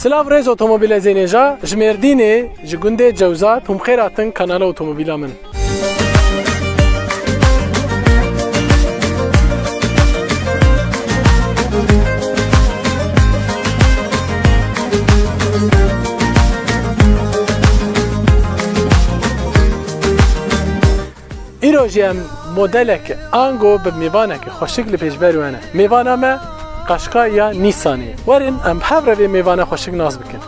Silav rêz otomobîlezênê ja ji Mêrdînê ji gundê Cewzat hûn xêr hatin kanala otomobîla min. îro jî em modeleke ango bi mêvaneke xweşik li pêşberî we ne. Mêvana me Qashqai ya Nissanê. Werin em hev re vê mêvana xweşik nas bikin.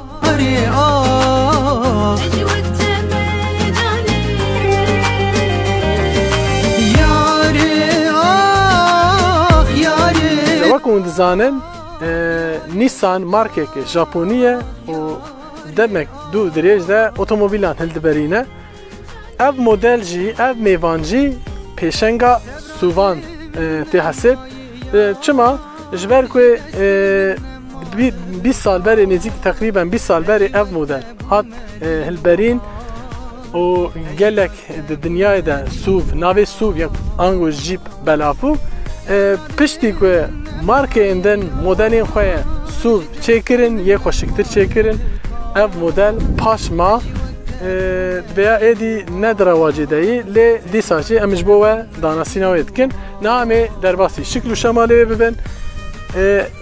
Wek hûn dizanin Nissan markeke Japonî ye û demek du dirêj de otomobîlan hildiberîne. Ev model jî, ev mêvan jî pêşenga sûvan tê hesib. Çima? Ji ber ku 20 sal berê nêzik teqrîben 20 sal berê ev model hat hilberîn û gelek di dinyayê de SUV, navê SUV ya ango Jeep belafû piştî ku markeyên din modelên xwe ye SUV çêkirin yê xweşiktir çêkirin ev model paşma veya êdî nedira wacîdeyî lê dîsa jî em ji bo we danasîna wê dikin namê derbasî şikil û şemalê wê bibin.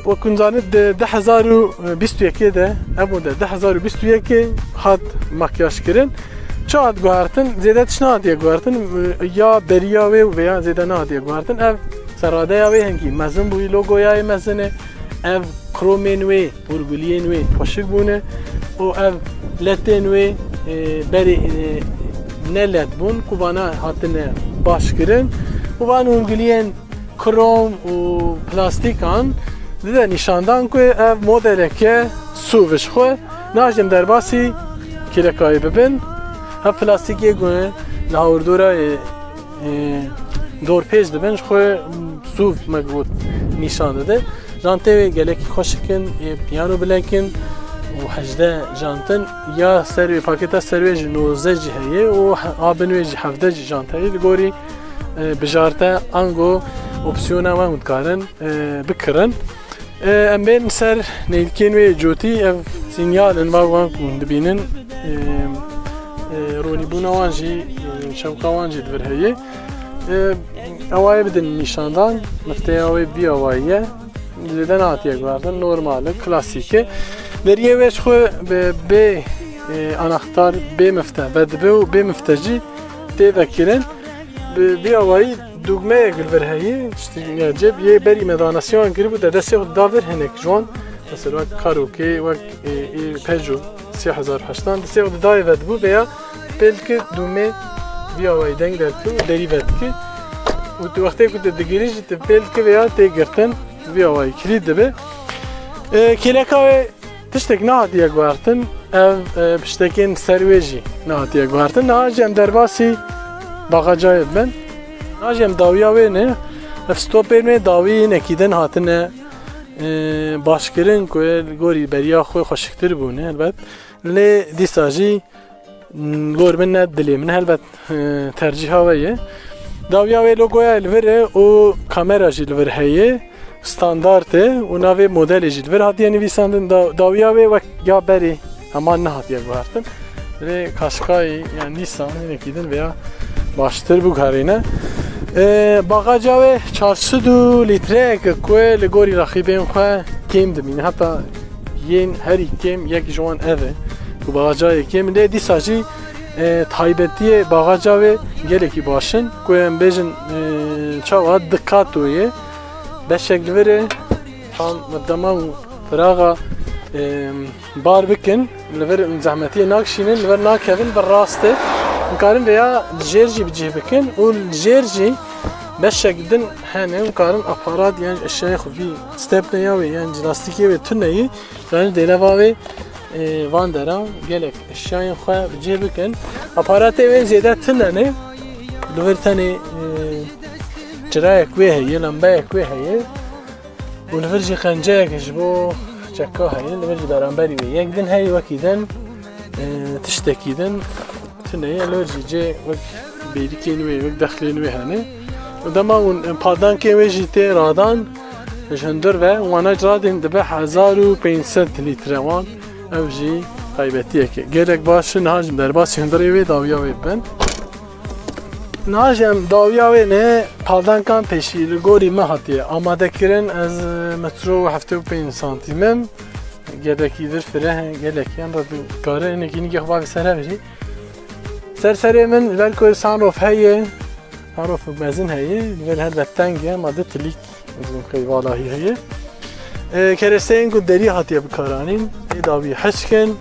Wekûn zanîn di 2021 de ev model 2021 hat makyajkirin. Çi hat guhertin? Zêde tişt nehatiye guhertin ya beriya wê veya zêde nehatiye guhertin. Ev seradeya wê hingî mezin bûyî, logoya wê mezin e, ev kromên wê, vurguliyên wê xweşik bûne û ev letên wê berê ne let bûn ku vana hatine başkirin û van vurguliyên krom û plastikan dide nîşandan ku ev modeleke SUV ji xwe najem derbasî kêrekayê bibin. Hev plastikê gune li hawirdorayê dorpêj dibin ji xwe SUV me got nîşan dide. Jantê wê gelekî xweşikin, piyano bilekin û 18 jantin ya ser wê pakêta ser wê ji 19 jî heye û abin wê jî 17 jî jant heye li gorî bijarte ango opsiyona we hûn dikarin bikirin. Em bên ser nêlkên wê cotî ev sinyalin va wan hûn dibînin ronîbûna wan jî şewqa wan jî divir heye. Ewayê bidin nîşandan mifteya wê vî awayî ye zêde nehatiye guhertin normal e klasîk e. Deriyê wê ji xwe bi bê anahtar bê mifte vedibe û bê mifte jî tê vekirin. Bi vî awayî dugmeyek li vir heye ceb yê berî me danasyon kiribû de destê xwe davir hinek jon mesela wek Karokê wek Peugeot 3008 destê xwe didayê vedibû veya pêlkir dûmê vî awayî deng derkir û derî vedikir û tu wextê ku tu digirî jî tu pêlkir veya tê girtin vî awayî kilît dibe. Kêleka wê tiştek nehatiye guhertin ev piştekên ser wê jî nehatiye guhertin naje em derbasî bagajayê bibin. Naje em dawiya wê ne ev stopên wê dawî hinekî din hatine başkirin ku li gorî beriya xwe xweşiktir bûne helbet lê dîsa jî gor min ne dilê min helbet tercîha we ye. Dawiya wê logoya li vir e û kamera jî li vir heye standart e û navê modelê jî li vir hatiye nivîsandin dawiya wê wek ya berê heman nehatiye guhertin lê Qashqai yani Nissan hinekî din veya baştir biguherîne. Bagaja wê 400 litreyeke ku li gorî raxîbên xwe kêm dimîne heta yên herî kêm yek ji wan ev e ku bagajayê kêm lê dîsa jî taybetiyê bagaja wê gelekî başin ku em bêjin çawa dikato ye beşek li vir e tam dema û firaxa bar bikin li vir zehmetiyê nakişînin li vir nakevin bi rast e karin veya jêr jî bicih bikin û jêr jî beşek din hene karin aparat yani eşyayê xwe vî stepneya wê yani jîlastikê wê tuneyî yani dêleva wê van dera gelek eşyayên xwe bicih bikin aparatê wê zêde tunene li vir tenê cirayek wê heye lembeyek wê heye û li vir jî qenceyek ji bo çeka heye li vir jî beramberî wê yek din heye wekî din tiştekî din tuneye li vir jî cê wek bêrikên wê wek dexlên wê hene dema hûn padankên wê jî tê radan ji hindir ve wana radên dibe 1500 litre wan ev jî taybetiyeke gelek baş nahajim derbas hunderê wê dawiya wê bin. Najem dawiya wê ne paldankan pêşî li gorî me hatiye amadekirin ez metro 75 santimim gelekî vir fire gelekiyan da kare hinekî nîgeh bavê ser jî serserê min velko sunroof heye sunroof mezin heye vel helbet teng ye ma di tilîk valahî heye keresteyên ku derî hatiye bikaranîn ê dawî hişkin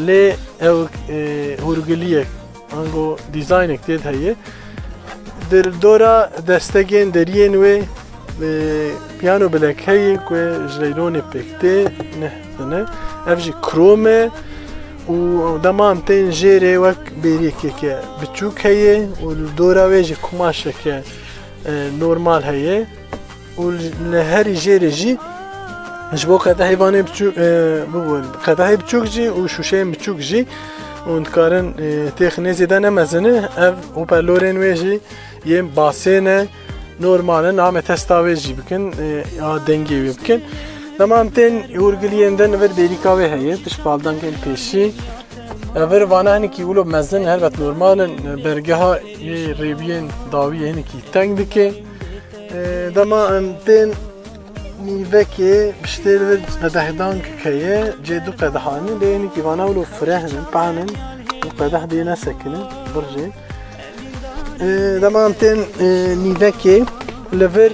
lê ew hûrgiliyek ango dîzaynek tê heye dora destekên deriyên wê piyano bilek heye ku ji leylonê pêktê ne ev jî krom e û demam tên jêrê wek bêrîkeke biçûk heye û dora wê jî kumaşeke normal heye û li herî jêrê jî ji bo qedehê vanê biçûk bibûn qedehê biçûk jî û şûşeyên biçûk jî û dikarin têxinê zêde nemezine ev hoparlorên wê jî yên basê ne normal iname testa wê jî bikin ya dengê wê bikin demam tên hûrgiliyên de nivir bêrîka wê heye piş baldankên pêşî evir vana hinekî wilo mezin helbet normal in bergeha yê rêbiyên dawiyê hinekî teng dike dema em tên nîvekê piştê li vir qedehdank heye cê du qedehanî lê hinekî vana wilo fire hinin panin û qedeh dê nesekinin bir jê demam tên nîvekê li vir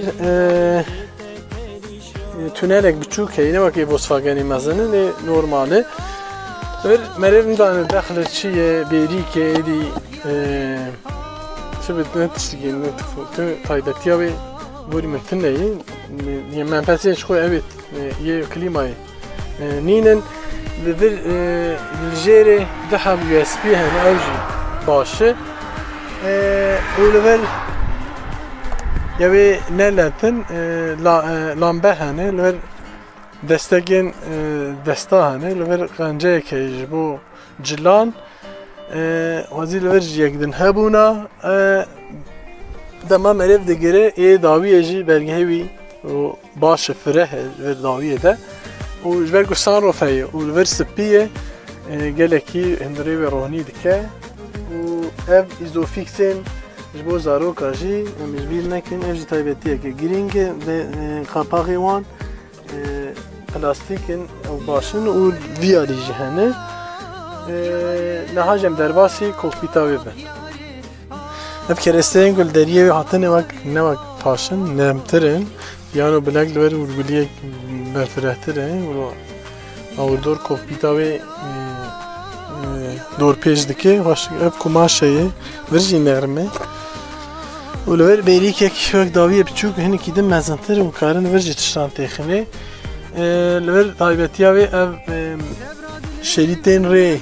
tünelek biçûk heye ne wekî Volkswagenê mezin lê normal e vir merêv nidane dexle çi ye bêrîkê êdî çi ne tiştekî ne taybetiya wê borî min tune ye menfeziyên ji xwe evet yê klîmayê nînin li vir li jêrê diha USB hene ew jî baş e û li vir yewê neletin lambe hene li vir destekên desta hene li vir qenceyek heye ji bo cilan xwezî li vir jî yekdin hebûna dema merêv digire ê dawiyê jî belgehê wî baş fire he li vir dawiyê de û ji ber ku sunroof heye û li vir spî ye gelekî hundirê wê ronî dike û ev îzofîksên ji bo zaroka jî em ji bîr nekin ev jî taybetiyeke girîng e qapaqê wan plastîk in ew baş in û viyalî jî hene niha jem derbasî kokpîta wê bin ev keresteyên ku li deriyê wê hatine wek ne wek paşin nemtir in piyano bilek li vir hûrgiliyek berfirehtir e awdor kokpîta wê dorpêj dike ev kumaş heye vir jî nerm e û li vir bêrîkek wek dawiyê biçûk hinekî din mezintir û karin vir jî tiştan têxinê li vir taybetiya wê ev şerîtên rê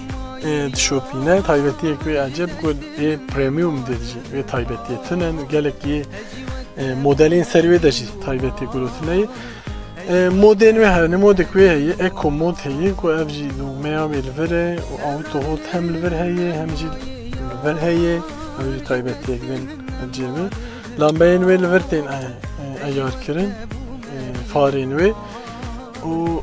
dişopîne taybetiyek wê eceb ku ê premium de jî wê taybetiye tune gelekî modelên ser wê de jî taybetî gulotine modên wê hene modek wê heye eco mod heye ku ev jî dûmeya wê li vir e û auto hold hem li vir heye hem jî li vir heye ew jî taybetiyek bên ecebê lambeyên wê li vir tên eyarkirin farên wê û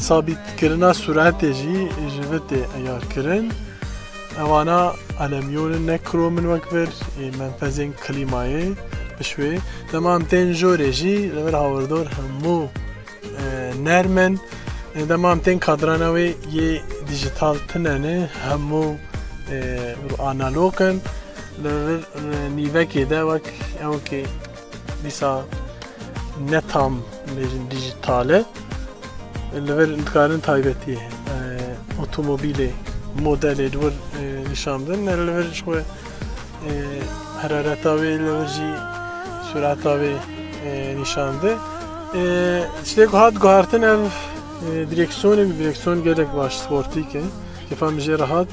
sabîtkirina sûretê jî ji vir tê eyarkirin ewana alemyonin ne kromin wek vir menfezên klîmayê bişwê demam tên jorê jî li vir hawirdor hemû nerm in demam tên kadrana wê yê dijital tune ne hemû analog in li vir nîvekê de wek ewkê dîsa ne tam bêjin dijital e li vir dikarin taybetî otomobîlê modelê li wir nîşan bidin li vir ji xwe herareta wê li vir jî sureta wê nîşan de tiştê ku hat guhartin ev direksiyon gelek baş sportîk e kêfa min jê re hat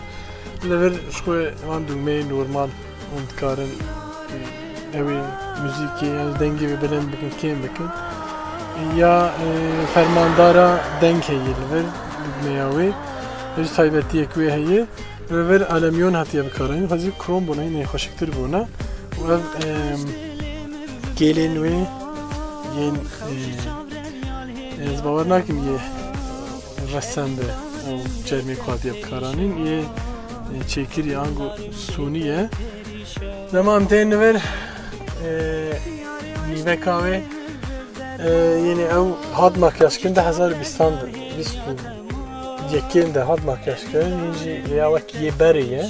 li vir ji xwe wan dûmeyê normal hûn dikarin evê müzîkê ya dengê wê bilind bikin kêm bikin ya fermandara deng heye li vir dûmeya wê ev taybetiyek wê heye li vir alemyon hatiye bikaranîn xwezî krom bûna hinê xweşiktir bûna û ev gelên wê yên ez bawer nakim yê ressam be çermi kadiye bikaranın ye çekiri ango suniye tamam ten ver nive kahve yine ev had makyaj kinde 1020 yekinde had makyaj kinde ya vak ye beriye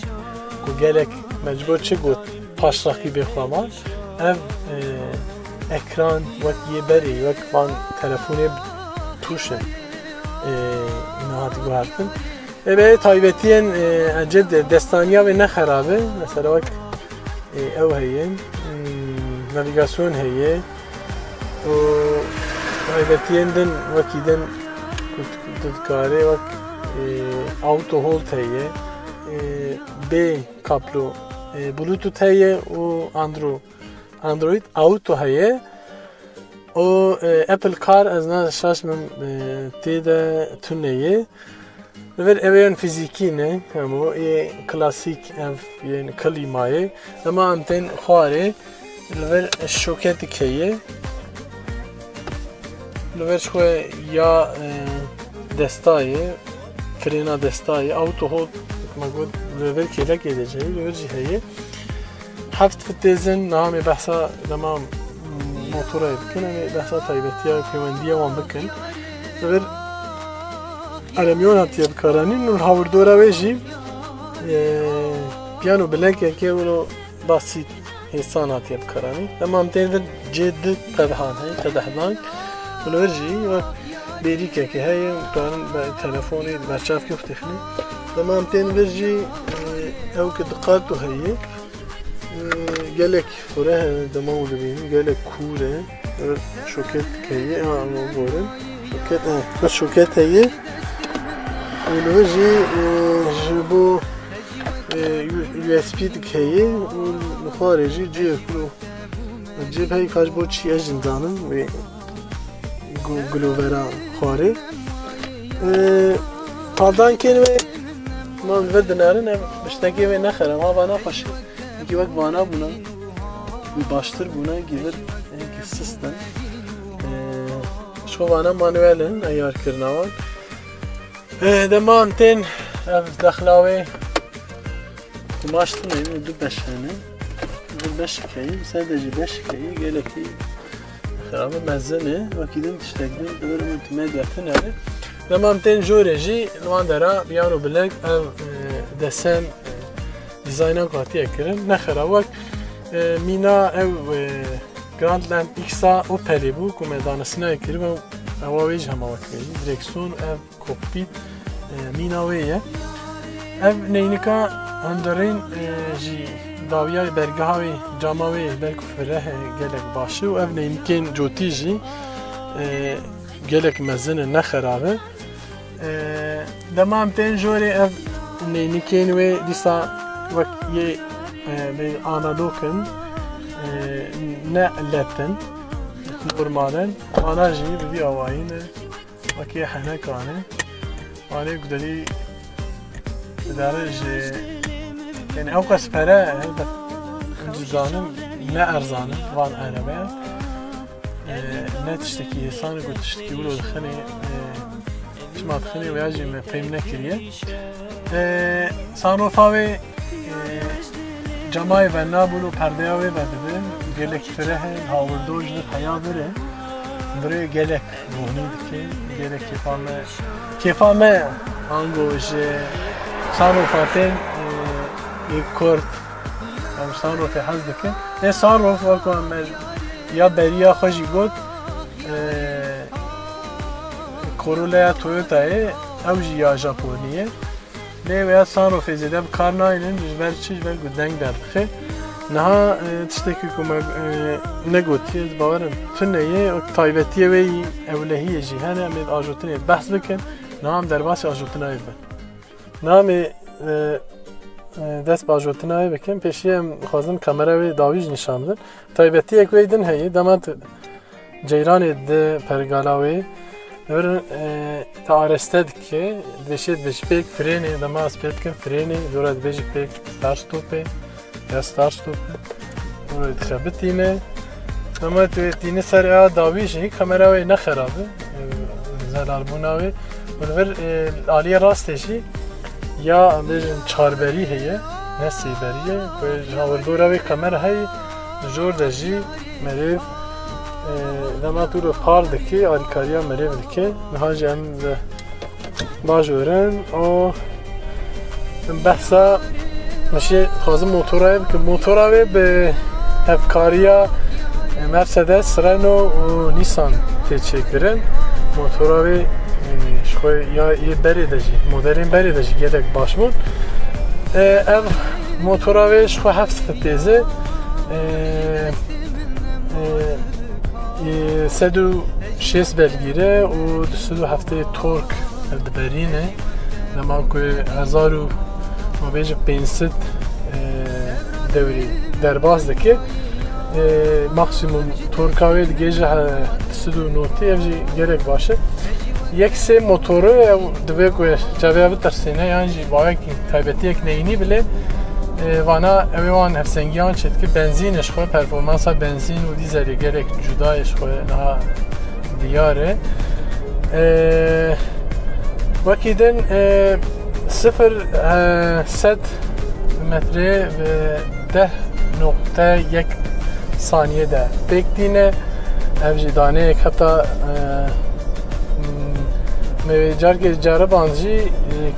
ku gelek mecbur çıgot paş rakibi xama ev ekran vak ye beri vak van telefonu tuşe inahat guartın ve taybetiyen aced destaniya ve ne xarabe mesela vak ev heyen navigasyon heye o taybetiyenden vakiden kare vak auto hold heye B kaplo Bluetooth heye o Android Auto heye o Apple Car az ne şaşmam tede tüneye ve evyen fiziki ne ama klasik ev yani klimayı ama anten xare ve şoket heye ve şöyle ya destayı frena destayı auto hold magud ve kelek edeceği ve heye حفت في التزن نعم بحثا لما موتورا يمكن أن بحثا طيبتيا كمانديا وان بكن غير ألميون هاتيا بكاراني إنه الهاوردورا ويجي بيانو بلاك يكي ولو بسيط هيسان هاتيا بكاراني لما امتين في جد قدحان هاي قدحان ولو يرجي بيريك يكي هاي كان تلفوني برشاف كيف تخني لما امتين بيرجي أو كدقاتو هاي gelek fore dama ulubini gelek kure şoket kayı ama görün şoket bu şoket kayı uluji bu USB kayı xarici cihlu cihlu hay kaç bu çi ajandanın ve Glovera xari paldan kelime man verdinerin baştaki ve ne xaram ha bana hoş ki bak bana buna bir baştır buna gelir ki sistem şu bana manuelin ayar kırna var demanten ev daxlavi kumaştın evi du beşhane du beşkeyi sadece beşkeyi geleki xarabı mezene vakidin tiştekli doğru multimedyatın evi demanten joreji vandara biyano bilek ev desen dizayna katiye kirin nexera vak mina ev Grandland X'a Opel'i bu ku medanasına kirin ve avawej hema vakti direksiyon ev kokpit mina veye ev neynika handarin ji daviya bergaha ve cama ve belku ferah gelek başı ev neyniken joti ji gelek mezene nexera ve demam ten jore ev neyniken ve disa vak ye analogın ne letten normalen anajı bir avayın vak ye hana kane vale gudeli derece yani avkas para cüzdanın ne erzanın van arabaya ne tişteki sanı bu tişteki ulu khani şmat khani ve acım fehmine kiriye sanofa ve Camay ve nabulu perdeye ve bedin gelek ferehen havurdojlu hayabere buraya gelek ruhni gelek kefame angoje sanofaten kort am sanofe hazdeke ne sanof vakam ya beriya khaji got Corolla Toyota'ya avji ya Japoniye ne veya sanof ezede karnayının yüzberçiz ve güden derdi. Naha tişteki kuma ne gotiye bavarım tüneye taybetiye ve evlehiye cihane amed ajotine bahs bikin nam derbasi ajotine ev nam dest ajotine ev bikin peşiyem xazım kamera ve davij nişandır taybetiye ekveydin heyi damat ceyran de pergalavi Öyle taarestedik ki deşet beşpek freni damas petken freni zorat beşpek start stope ya start stope öyle txabetine ama tine ser ya davi şey kamera ve ne xarabı zarar buna ve ولور عالی راستشی یا بیشن چاربری هیه نه سیبریه که هاوردورا وی کمر هی جور دجی مریف دما تو رو پار دکی آریکاریا مریف دکی نهاج ام باجورن و بحثا ماشي خازم موتورا که موتورا به هفکاریا مرسدس رنو و نیسان تیچکرن موتورا شوی یا یه بری داشی مدلین بری داشی گیرک باشمون اف موتوراویش خو هفت فتیزه سدو شیست بلگیره و دو هفته تورک دبرینه لما که 1000 و مبیج 500 دوری درباز دکه ماکسیموم تورکاوی دیگه سدو نوتی افجی گیرک باشه یک سه موتوره دوی که جواب ترسینه یعنی باید تایبتی یک نینی بله وانا اویوان هفسنگیان چید که بنزینش خواه پرفورمانس بنزین و دیزلی گرک جدایش خواه نها دیاره وکیدن 0-100 متره و 10.1 ثانیه ده بکدینه افجی دانه یک حتی جارگی جارب آنجی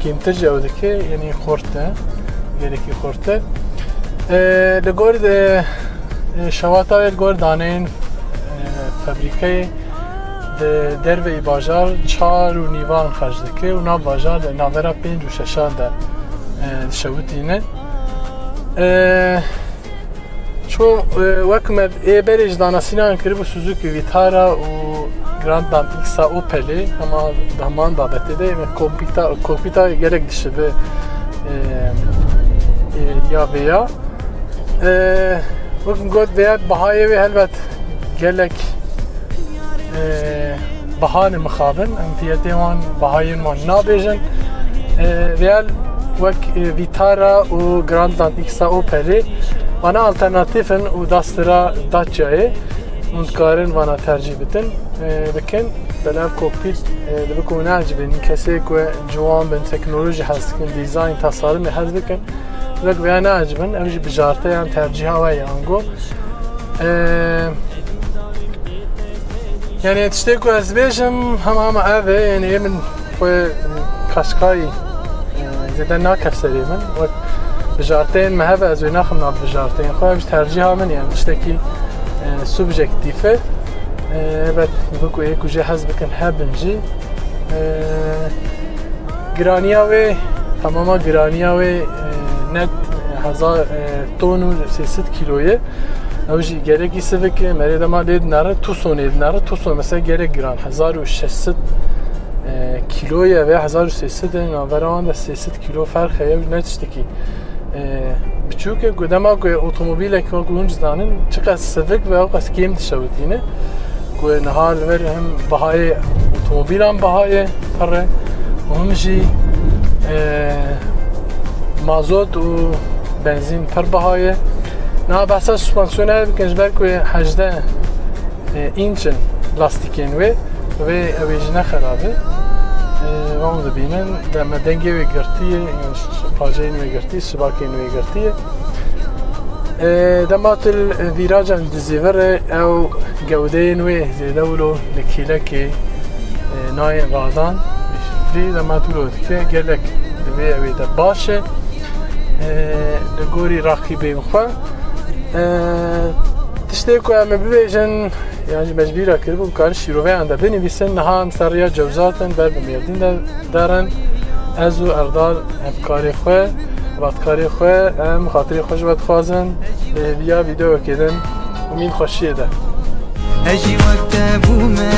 کمتر جوده که یعنی خورده گرکی خورده لگورد شواتا لگورد دانین فابریکه در به بازار 4 و نیوان خرج دکه و نا بازار ناورا 5 و 6 ده شوتینه چون وقت بریج دانسینان کرده سوزوکی ویتارا و گراند دام ایکسا اوپلی اما دامان بابته ده کوکپیتا گرک دشه به یا بیا وقت گفت بیاد بهای وی هلبت گلک بهان مخابن امتیاتی وان بهای وان نابیجن ویال وقت ویتارا و گراند دام ایکسا اوپلی وانا alternatifen و داسترا داتچایه مندکارن وانا ترجیح بتن بکن بلاف کوکپیت بکن نعجبن کسی که جوان بن تکنولوژی هست کن دیزاین تصارم هست بکن لک بیا نعجبن اوجی بجارته یان ترجیح هوایی آنگو یعنی تشتی که از بیشم هم اوه یعنی من خوی کشکایی زیده ناکفسری من بجارتين ما هذا زي ناخذ من بجارتين خويا باش ترجيها من يعني تشتكي سوبجكتيفه بعد بكو هيك جاهز بكن هابنجي جرانياوي تماما جرانياوي نت 1000 طن و 300 کیلویه اوجی گرکی سوک مرید ما دید نره تو سون مثلا گرک گران 1600 کیلویه و 1300 ناوران ده 300 کیلو فرق هیه نتشتکی بچوکه گودما که اتومبیل که اونج دانن چقدر سفک و اوقات کم تشوتینه که نهال ور هم بهای اتومبیل هم بهای پره و همشی مازوت و بنزین پر بهای نه بحث سوسپانسیونه بکنش بر که 18 اینچن لاستیکین و اویجنه خرابه و اون دبینن دم دنگی و گرتیه پاجین و گرتی شباکین و گرتیه دمات الویراجان دزیور او جودین و زیدولو لکیلکی نای رادان وی دمات لو که گلک دوی اوی ده باشه لگوری راقیبه مخوا تشتی که همه ببیجن یعنی مجبوره کرده و کار شیروه انده بنویسن نها هم سریا جوزاتن بر بمیردین دارن از و اردال افکاری خواه بدکاری خواه هم خاطری خوش بدخوازن بیا ویدیو کردن امید خوشیه ده اجی وقت بومه